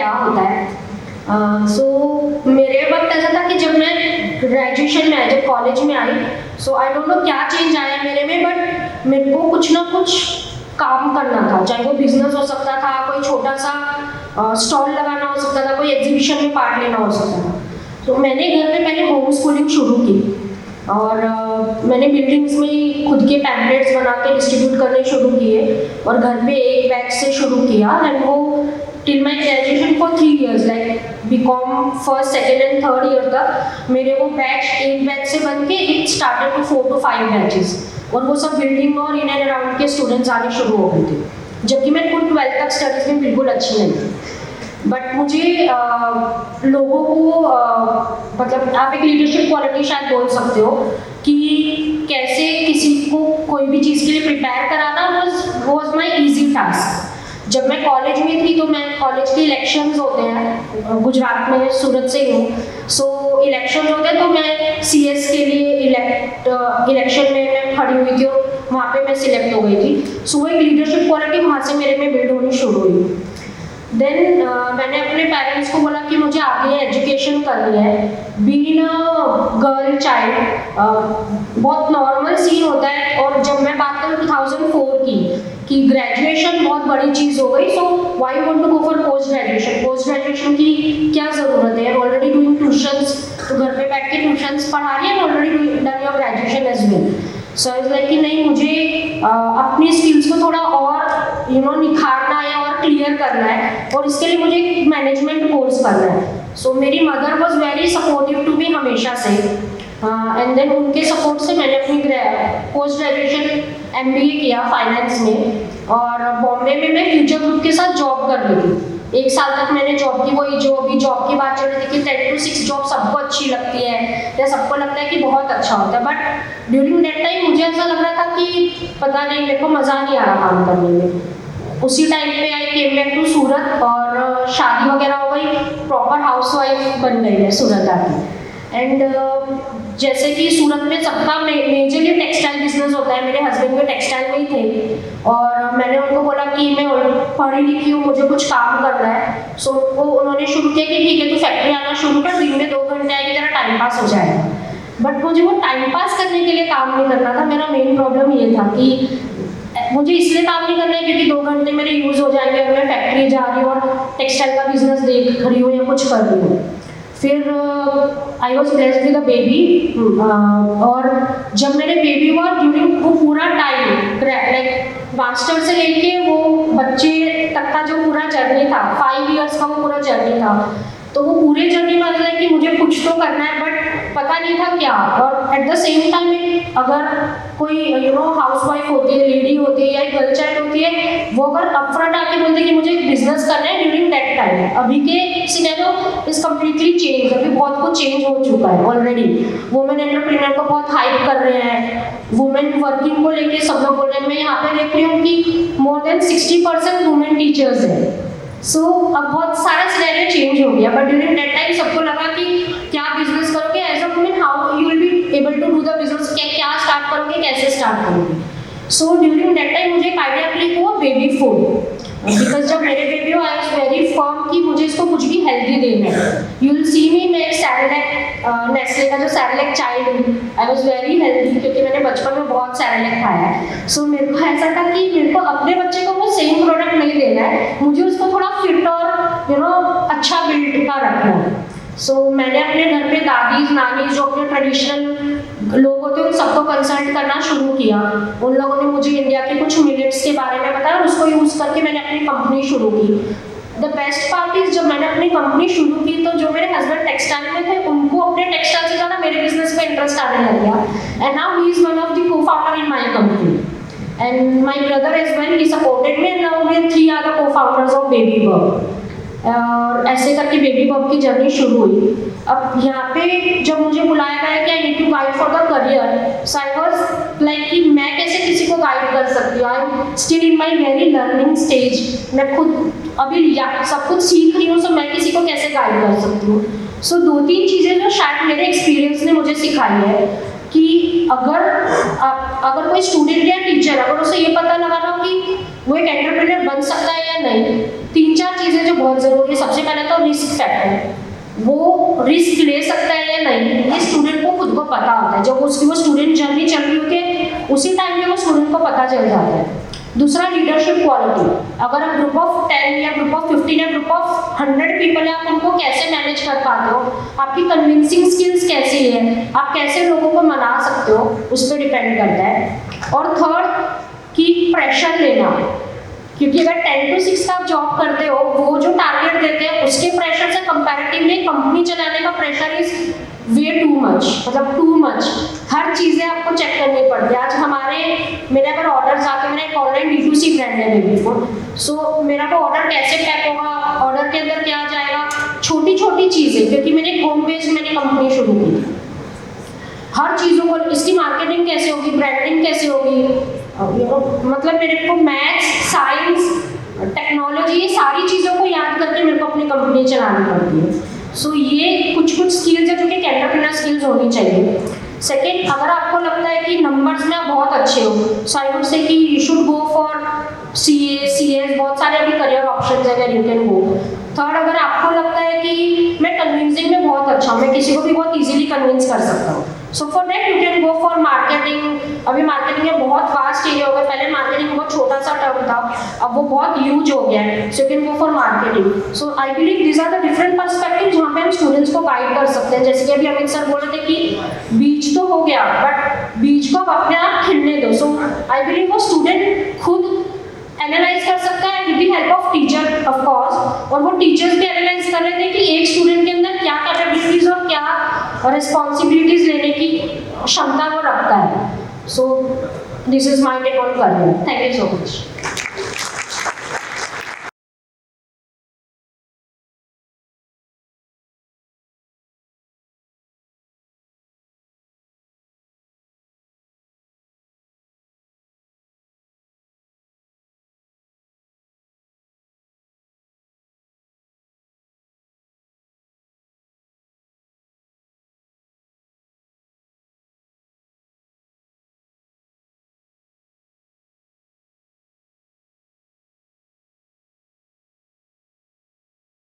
क्या होता है। सो मेरे वक्त ऐसा था कि जब मैं ग्रेजुएशन में आई, जब कॉलेज में आई, सो आई डोंट नो क्या चेंज आया मेरे में, बट मेरे को कुछ ना कुछ काम करना था, चाहे वो बिजनेस हो सकता था, कोई छोटा सा स्टॉल लगाना हो सकता था, कोई एग्जीबिशन में पार्ट लेना हो सकता था। तो मैंने घर में पहले होम स्कूलिंग शुरू की और मैंने बिल्डिंग्स में ही खुद के पैम्पलेट्स बना के डिस्ट्रीब्यूट करने शुरू किए और घर पे एक बैच से शुरू किया। एंड वो till my graduation for 3 years, like BCom first second and third year तक मेरे वो बैच एक बैच से बन के it started to 4 to 5 batches, और वो सब बिल्डिंग और इन एंड अराउंड के स्टूडेंट्स आने शुरू हो गए थे, जबकि मैं खुद 12th तक स्टडीज़ में बिल्कुल अच्छी नहीं थी। बट मुझे लोगों को मतलब आप एक लीडरशिप क्वालिटी शायद बोल सकते हो कि कैसे किसी को कोई भी चीज़ के लिए प्रिपेयर कराना वॉज माई ईजी टास्क। जब मैं कॉलेज में थी तो मैं कॉलेज के इलेक्शंस होते हैं, गुजरात में सूरत से हूँ, सो इलेक्शंस होते हैं तो मैं CS के लिए इलेक्शन में मैं खड़ी हुई थी और वहाँ पे मैं सिलेक्ट हो गई थी। सो एक लीडरशिप क्वालिटी वहाँ से मेरे में बिल्ड होनी शुरू हुई। देन मैंने अपने पेरेंट्स को बोला कि मुझे आगे एजुकेशन करनी है। बीइंग अ गर्ल चाइल्ड बहुत नॉर्मल सीन होता है, और जब मैं बात करूँ 2004 की कि ग्रेजुएशन बहुत बड़ी चीज़ हो गई, so why want to go for post graduation. Post graduation की क्या ज़रूरत है, ऑलरेडी डूइंग ट्यूशंस, तो घर पे बैठ के ट्यूशंस पढ़ा रही है, already done your graduation as well. So is like कि नहीं, मुझे अपनी स्किल्स को थोड़ा और निखारना है और क्लियर करना है, और इसके लिए मुझे मैनेजमेंट कोर्स करना है। सो मेरी mother was very supportive to me हमेशा से, एंड देन उनके सपोर्ट से मैंने अपनी पोस्ट ग्रेजुएशन MBA किया फाइनेंस में, और बॉम्बे में मैं फ्यूचर ग्रुप के साथ जॉब कर रही थी। 1 साल तक मैंने जॉब की, वही जो अभी जॉब की बात चल रही थी कि 10 to 6 जॉब सबको अच्छी लगती है या सबको लगता है कि बहुत अच्छा होता है, बट ड्यूरिंग दैट टाइम मुझे ऐसा लग रहा था कि पता नहीं, मेरे को मज़ा नहीं आ रहा काम करने में। उसी टाइम पे आई केम बैक टू सूरत और शादी वगैरह हो गई, प्रॉपर हाउसवाइफ बन गई है सूरत आके। एंड जैसे कि सूरत में सबका मेजरली टेक्सटाइल बिजनेस होता है, मेरे हस्बैंड भी टेक्सटाइल में ही थे, और मैंने उनको बोला कि मैं पढ़ी लिखी हूँ, मुझे कुछ काम करना है। सो उन्होंने शुरू किया कि ठीक है, तू फैक्ट्री आना शुरू कर, दिन में 2 घंटे आएगी, तेरा टाइम पास हो जाएगा। बट मुझे वो टाइम पास करने के लिए काम नहीं करना था। मेरा मेन प्रॉब्लम ये था कि मुझे इसलिए काम नहीं करना है क्योंकि 2 घंटे मेरे यूज़ हो जाएंगे अगर मैं फैक्ट्री जा रही हूँ और टेक्सटाइल का बिजनेस देख रही हूँ या कुछ कर रही हूँ। फिर I was blessed with a baby, और जब मेरे बेबी हुआ ड्यूरिंग वो पूरा टाइम लाइक मास्टर से लेके वो बच्चे तक का जो पूरा जर्नी था, 5 years का वो पूरा जर्नी था, तो वो पूरे जर्नी में लगा कि मुझे कुछ तो करना है, बट पता नहीं था क्या। और एट द सेम टाइम अगर कोई हाउसवाइफ होती है, लेडी होती है या एक गर्ल चाइल्ड होती है, वो अगर अपफ्रंट आके बोलते कि मुझे बिजनेस करना है ड्यूरिंग दैट टाइम, अभी के सिनेरियो इज कम्प्लीटली चेंज। अभी बहुत कुछ चेंज हो चुका है ऑलरेडी। वुमेन एंटरप्रेन्योर को बहुत हाइप कर रहे हैं, वुमेन वर्किंग को लेके सब लोग बोल रहे हैं। मैं यहाँ पे देख रही हूँ कि मोर देन 60% वुमेन टीचर्स हैं। सो अब बहुत सारा सिनेरियो चेंज हो गया, बट ड्यूरिंग दैट टाइम सबको लगा कि क्या बिजनेस करोगे as a women, how you will be able to do the business, क्या स्टार्ट करोगे, कैसे स्टार्ट करोगे। सो ड्यूरिंग दैट टाइम मुझे एक आइडिया क्लिक हुआ बेबी फूड, बिकॉज जब मेरे बेबी हो आई वॉज वेरी फर्म कि मुझे इसको कुछ भी हेल्दी देना है। यू विल सी मी, मैं एक सैरेलैक नेस्ले का जो सैरेलैक चाइल्ड हूँ, आई वॉज वेरी हेल्दी क्योंकि मैंने बचपन में बहुत सैरेलैक खाया है। सो मेरे को ऐसा था कि मेरे को अपने बच्चे को वो सेम प्रोडक्ट नहीं देना है, मुझे उसको थोड़ा फिट और अच्छा बिल्ड का रखना है। सो मैंने अपने घर पे दादी नानी जो अपने ट्रेडिशनल लोग होते हैं उन सबको कंसल्ट करना शुरू किया। उन लोगों ने मुझे इंडिया के कुछ मिलेट्स के बारे में बताया, उसको यूज़ करके मैंने अपनी कंपनी शुरू की। द बेस्ट पार्ट इज जब मैंने अपनी कंपनी शुरू की तो जो मेरे हस्बैंड टेक्सटाइल में थे उनको अपने टेक्सटाइल से ज़्यादा मेरे बिजनेस पे इंटरेस्ट आने लग गया। And now he is one of the co-founder in my company, and my brother as well, he supported me, and now we are 3 other co-founders of Baby Bub. और ऐसे करके बेबी बब की journey शुरू हुई। अब यहाँ पे जब मुझे बुलाया गया कि I need to guide for the career, so I was like कि मैं कैसे किसी को गाइड कर सकती हूँ। I am still in my very learning stage, मैं खुद अभी सब कुछ सीख रही हूँ, सो मैं किसी को कैसे गाइड कर सकती हूँ। सो 2-3 चीज़ें जो शायद मेरे एक्सपीरियंस ने मुझे सिखाई है। कि अगर कोई स्टूडेंट या टीचर अगर उसे ये पता लगा रहा हो कि वो एक एंटरप्रेन्योर बन सकता है या नहीं, 3-4 चीज़ें जो बहुत ज़रूरी है। सबसे पहले तो रिस्क फैक्टर, वो रिस्क ले सकता है या नहीं, ये स्टूडेंट को खुद को पता होता है। जब उसकी वो स्टूडेंट जर्नी चल रही होती है उसी टाइम पे वो स्टूडेंट को पता चल जाता है। दूसरा लीडरशिप क्वालिटी, अगर आप ग्रुप ऑफ 10 या ग्रुप ऑफ 15 या ग्रुप ऑफ 100 पीपल है, आप उनको कैसे मैनेज कर पाते हो, आपकी कन्विंसिंग स्किल्स कैसी है, आप कैसे लोगों को मना सकते हो, उस पर डिपेंड करता है। और थर्ड कि प्रेशर लेना, क्योंकि अगर 10 to 6 का आप जॉब करते हो, वो जो टारगेट देते हैं उसके प्रेशर से कंपैरेटिवली कंपनी चलाने का pressure is way too much, मतलब टू मच। हर चीज़ें आपको चेक करनी पड़ती है। आज मेरे अगर ऑर्डर्स आते, मेरा एक ऑनलाइन D2C ब्रांड है बेबी फूड, सो मेरा वो ऑर्डर कैसे पैक होगा, ऑर्डर के अंदर क्या जाएगा, छोटी छोटी चीज़ें, क्योंकि मैंने होम बेस्ड कंपनी शुरू की थी। हर चीज़ों को, इसकी मार्केटिंग कैसे होगी, ब्रांडिंग कैसे होगी, मतलब मेरे को मैथ्स, साइंस, टेक्नोलॉजी, ये सारी चीज़ों को याद करके मेरे को अपनी कंपनी चलानी पड़ती है। सो ये कुछ स्किल्स है जो कि एंटरप्रेन्योर स्किल्स होनी चाहिए। सेकेंड, अगर आपको लगता है कि नंबर्स में आप बहुत अच्छे हो, सो आई वुड से कि you should go for CA, CS, बहुत सारे अभी करियर ऑप्शंस है where you can go. Third, अगर आपको लगता है कि मैं कन्विंसिंग में बहुत अच्छा हूँ, मैं किसी को भी बहुत इजीली कन्विंस कर सकता हूँ, so for that you can go for marketing. अभी मार्केटिंग में बहुत वास्ट एरिया हो गया, पहले मार्केटिंग बहुत छोटा सा टर्म था, अब वो बहुत ह्यूज हो गया है, so you can go for marketing. So I believe these are the different perspective जहाँ पे हम स्टूडेंट्स को गाइड कर सकते हैं। जैसे कि अभी अमित सर बोल रहे थे कि बीज तो हो गया, बट बीज को अपने आप खिलने दो। सो आई बिलीव वो स्टूडेंट खुद एनालाइज कर सकता है with the help of teacher of course, और वो टीचर्स भी एनालाइज कर रहे थे कि एक स्टूडेंट के अंदर क्या कैपेबिलिटीज और क्या रिस्पॉन्सिबिलिटीज लेने की क्षमता वो रखता है। So this is my take on career. Thank you so much.